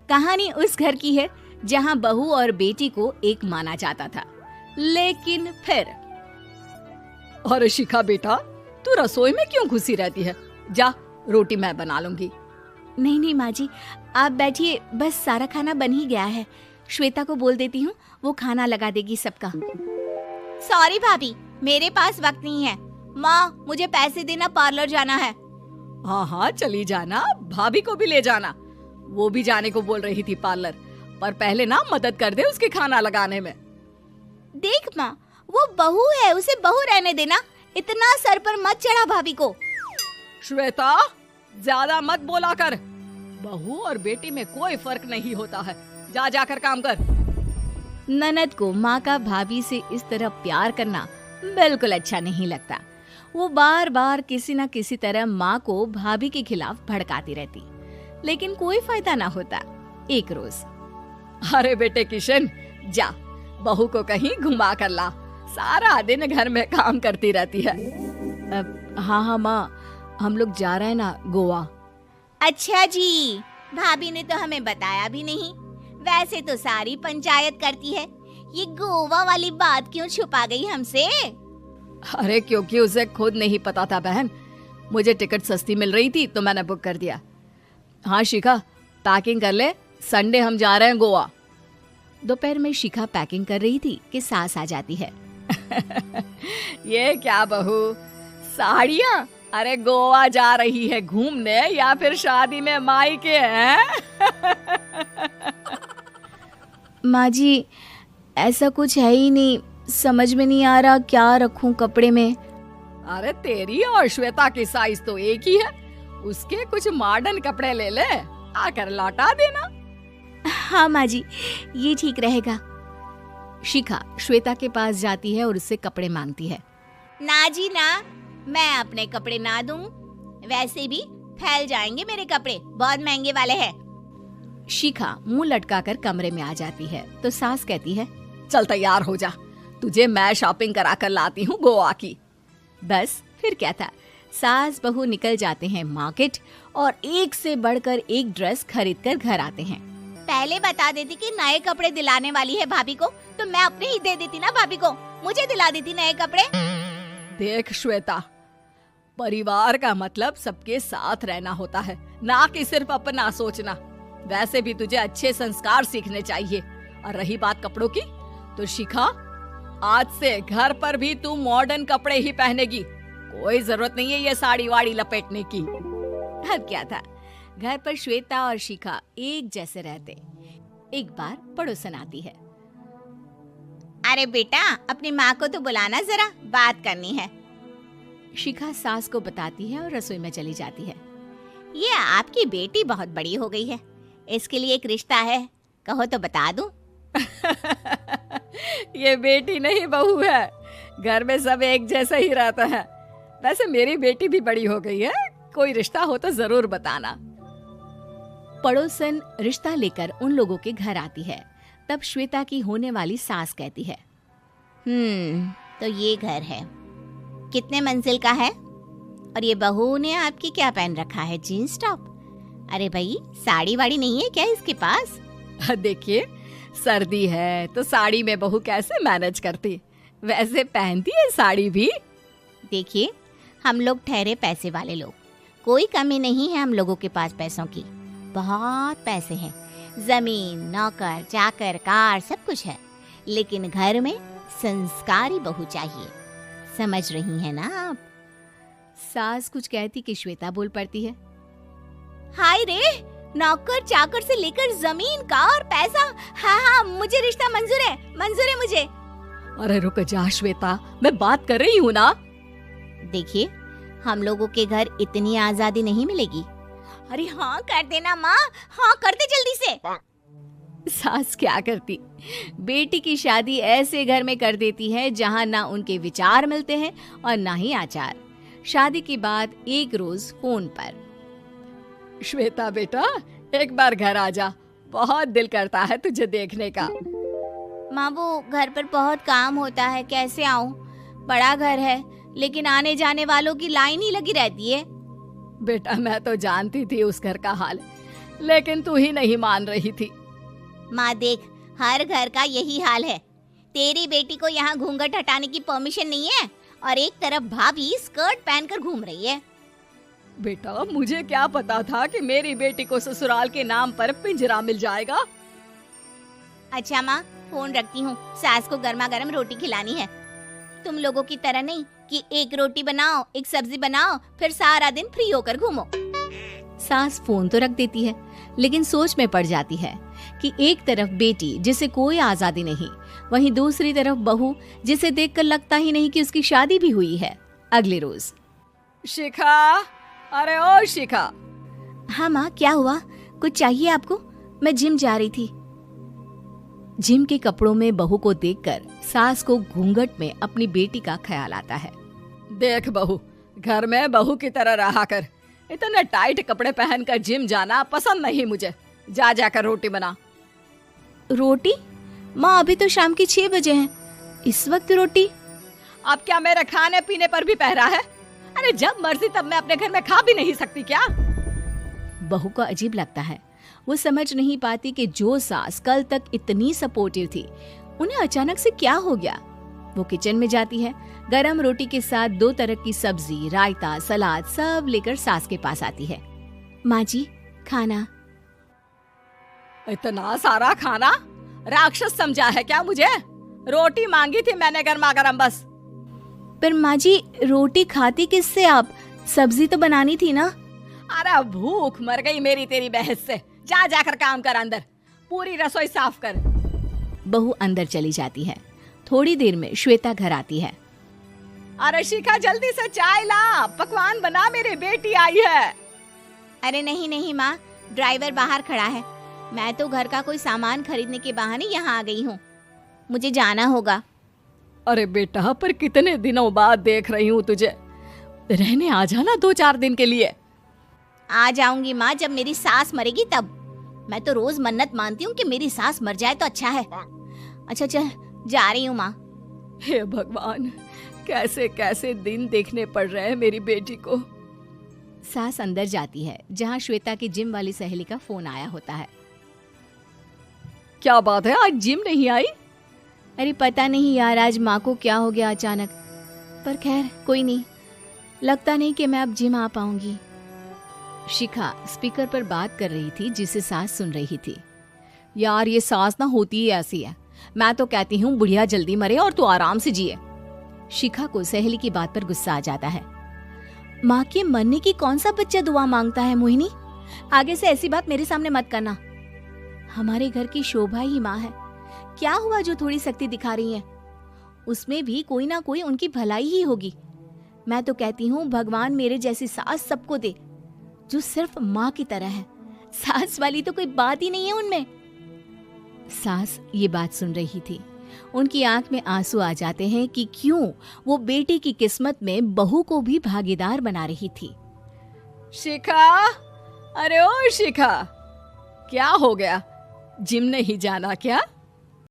कहानी उस घर की है जहां बहू और बेटी को एक माना जाता था, लेकिन फिर। अरे शिखा बेटा, तू रसोई में क्यों घुसी रहती है? जा, रोटी मैं बना लूंगी। नहीं नहीं माँ जी, आप बैठिए, बस सारा खाना बन ही गया है। श्वेता को बोल देती हूँ, वो खाना लगा देगी सबका। सॉरी भाभी, मेरे पास वक्त नहीं है। माँ, मुझे पैसे देना, पार्लर जाना है। हाँ हाँ चली जाना, भाभी को भी ले जाना। वो भी जाने को बोल रही थी पार्लर, पर पहले ना मदद कर दे उसके खाना लगाने में। देख माँ, वो बहू है, उसे बहू रहने देना, इतना सर पर मत चढ़ा भाभी को। श्वेता, ज्यादा मत बोला कर। बहू और बेटी में कोई फर्क नहीं होता है। जा जाकर काम कर। ननद को माँ का भाभी से इस तरह प्यार करना बिल्कुल अच्छा नहीं लगता। वो बार बार किसी न किसी तरह माँ को भाभी के खिलाफ भड़काती रहती, लेकिन कोई फायदा ना होता। एक रोज, अरे बेटे किशन, जा बहू को कहीं घुमा कर ला, सारा दिन घर में काम करती रहती है। हाँ हाँ माँ, हम लोग जा रहे हैं ना गोवा। अच्छा जी, भाभी ने तो हमें बताया भी नहीं। वैसे तो सारी पंचायत करती है, ये गोवा वाली बात क्यों छुपा गई हमसे? अरे क्योंकि उसे खुद नहीं पता था बहन। मुझे टिकट सस्ती मिल रही थी तो मैंने बुक कर दिया। हाँ शिखा, पैकिंग कर ले, संडे हम जा रहे हैं गोवा। दोपहर में शिखा पैकिंग कर रही थी कि सास आ जाती है। ये क्या बहू, साड़ियाँ? अरे गोवा जा रही है घूमने या फिर शादी में मायके हैं? माँ जी, ऐसा कुछ है ही नहीं, समझ में नहीं आ रहा क्या रखूं कपड़े में। अरे तेरी और श्वेता की साइज तो एक ही है, उसके कुछ मॉडर्न कपड़े ले ले, आकर लौटा देना। हाँ माँ जी, ये ठीक रहेगा। शिखा श्वेता के पास जाती है और उससे कपड़े मांगती है। ना जी ना, मैं अपने कपड़े ना दूं, वैसे भी फैल जाएंगे मेरे कपड़े, बहुत महंगे वाले हैं। शिखा मुंह लटकाकर कमरे में आ जाती है तो सास कहती है, चल तैयार हो जा, तुझे मैं शॉपिंग करा कर लाती हूँ गोवा की। बस फिर क्या था, सास बहू निकल जाते हैं मार्केट और एक से बढ़कर एक ड्रेस खरीद कर घर आते हैं। पहले बता देती कि नए कपड़े दिलाने वाली है भाभी को, तो मैं अपने ही दे देती ना भाभी को, मुझे दिला देती नए कपड़े। देख श्वेता, परिवार का मतलब सबके साथ रहना होता है, ना कि सिर्फ अपना सोचना। वैसे भी तुझे अच्छे संस्कार सीखने चाहिए। और रही बात कपड़ों की, तो शिखा, आज से घर पर भी तू मॉडर्न कपड़े ही पहनेगी। कोई जरूरत नहीं है ये साड़ी वाड़ी लपेटने की। अब क्या था, घर पर श्वेता और शिखा एक जैसे रहते। एक बार पड़ोसन आती है। अरे बेटा, अपनी माँ को तो बुलाना जरा, बात करनी है। शिखा सास को बताती है और रसोई में चली जाती है। ये आपकी बेटी बहुत बड़ी हो गई है, इसके लिए एक रिश्ता है, कहो तो बता दूं। ये बेटी नहीं बहू है, घर में सब एक जैसा ही रहता है। वैसे मेरी बेटी भी बड़ी हो गई है, कोई रिश्ता हो तो जरूर बताना। पड़ोसन रिश्ता लेकर उन लोगों के घर आती है। तब श्वेता की होने वाली सास कहती है, तो ये घर है, कितने मंजिल का है? और ये बहू ने आपकी क्या पहन रखा है, जीन्स टॉप? अरे भाई, साड़ी वाड़ी नहीं है क्या इसके पास? देखिए, सर्दी है तो साड़ी में बहू कैसे मैनेज करती, वैसे पहनती है साड़ी भी। देखिए, हम लोग ठहरे पैसे वाले लोग, कोई कमी नहीं है हम लोगों के पास पैसों की, बहुत पैसे हैं, जमीन, नौकर चाकर, कार, सब कुछ है, लेकिन घर में संस्कारी बहू चाहिए। समझ रही हैं ना आप? सास कुछ कहती कि श्वेता बोल पड़ती है, हाय रे, नौकर चाकर से लेकर जमीन, कार, पैसा, हाँ, मुझे रिश्ता मंजूर है मुझे। अरे रुक जा श्वेता, मैं बात कर रही हूँ ना। देखिए, हम लोगों के घर इतनी आजादी नहीं मिलेगी। अरे हाँ कर देना माँ, हाँ कर दे जल्दी से। सास क्या करती, बेटी की शादी ऐसे घर में कर देती है जहाँ ना उनके विचार मिलते हैं और ना ही आचार। शादी के बाद एक रोज फोन पर, श्वेता बेटा, एक बार घर आ जा, बहुत दिल करता है तुझे देखने का। माँ, वो घर पर बहुत काम होता है, कैसे आऊँ? बड़ा घर है, लेकिन आने जाने वालों की लाइन ही लगी रहती है। बेटा, मैं तो जानती थी उस घर का हाल। लेकिन तू ही नहीं मान रही थी। माँ देख, हर घर का यही हाल है। तेरी बेटी को यहाँ घूंघट हटाने की परमिशन नहीं है और एक तरफ भाभी स्कर्ट पहनकर घूम रही है। बेटा, मुझे क्या पता था कि मेरी बेटी को ससुराल के नाम पर पिंजरा मिल जाएगा। अच्छा माँ, फोन रखती हूँ, सास को गर्मा गर्म रोटी खिलानी है। तुम लोगों की तरह नहीं कि एक रोटी बनाओ, एक सब्जी बनाओ, फिर सारा दिन फ्री होकर घूमो। सास फोन तो रख देती है, लेकिन सोच में पड़ जाती है कि एक तरफ बेटी जिसे कोई आजादी नहीं, वहीं दूसरी तरफ बहू जिसे देखकर लगता ही नहीं कि उसकी शादी भी हुई है। अगले रोज। शिखा, अरे ओ शिखा। हाँ माँ, क्या हुआ? कुछ चाहिए आपको? मैं जिम जा रही थी। जिम के कपड़ों में बहू को देखकर सास को घूंघट में अपनी बेटी का ख्याल आता है। देख बहू, घर में बहू की तरह रहा कर। इतने टाइट कपड़े पहनकर जिम जाना पसंद नहीं मुझे। जा जाकर रोटी बना। रोटी? माँ, अभी तो शाम के 6 बजे हैं, इस वक्त रोटी? अब क्या मेरे खाने पीने पर भी पहरा है? अरे जब मर्जी तब मैं अपने घर में खा भी नहीं सकती क्या? बहू को अजीब लगता है। वो समझ नहीं पाती कि जो सास कल तक इतनी सपोर्टिव थी, उन्हें अचानक से क्या हो गया। वो किचन में जाती है, गरम रोटी के साथ 2 तरह की सब्जी, रायता, सलाद सब लेकर सास के पास आती है। माँ जी, खाना। इतना सारा खाना? राक्षस समझा है क्या मुझे? रोटी मांगी थी मैंने गर्मा गर्म बस। पर माँ जी, रोटी खाती किससे आप? सब्जी तो बनानी थी ना। अरे भूख मर गई मेरी तेरी बहस से। जा जाकर काम कर, अंदर पूरी रसोई साफ कर। बहू अंदर चली जाती है। थोड़ी देर में श्वेता घर आती है। अरे शिखा, जल्दी से चाय ला, पकवान बना, मेरी बेटी आई है। अरे नहीं नहीं माँ, ड्राइवर बाहर खड़ा है। मैं तो घर का कोई सामान खरीदने के बहाने यहाँ आ गई हूँ, मुझे जाना होगा। अरे बेटा, पर कितने दिनों बाद देख रही हूँ तुझे। रहने आ जाना 2-4 दिन के लिए। आ जाऊंगी माँ, जब मेरी सास मरेगी तब। मैं तो रोज मन्नत मानती हूँ कि मेरी सास मर जाए तो अच्छा है। अच्छा चल, जा रही हूँ माँ। हे भगवान, कैसे कैसे दिन देखने पड़ रहे हैं मेरी बेटी को। सास अंदर जाती है, जहाँ श्वेता की जिम वाली सहेली का फोन आया होता है। क्या बात है, आज जिम नहीं आई? अरे पता नहीं यार, आज माँ को क्या हो गया अचानक। पर खैर कोई नहीं, लगता नहीं कि मैं अब जिम आ पाऊंगी। शिखा स्पीकर पर बात कर रही थी, जिसे सास सुन रही थी। यार, ये सास ना होती ही ऐसी है। मैं तो कहती हूँ बुढ़िया जल्दी मरे और तू आराम से जिए। शिखा को सहेली की बात पर गुस्सा आ जाता है। माँ के मरने की कौन सा बच्चा दुआ मांगता है मोहिनी? आगे से ऐसी बात मेरे सामने मत करना। हमारे घर की शोभा ही माँ है। क्या हुआ जो थोड़ी सख्ती दिखा रही है? उसमें भी कोई ना कोई उनकी भलाई ही होगी। मैं तो कहती हूँ भगवान मेरे जैसी सास सबको दे, जो सिर्फ माँ की तरह है। सास वाली तो कोई बात ही नहीं है उनमें। सास ये बात सुन रही थी। उनकी आंख में आंसू आ जाते हैं कि क्यों वो बेटी की किस्मत में बहू को भी भागीदार बना रही थी। शिखा, अरे ओ शिखा, क्या हो गया? जिम नहीं जाना क्या?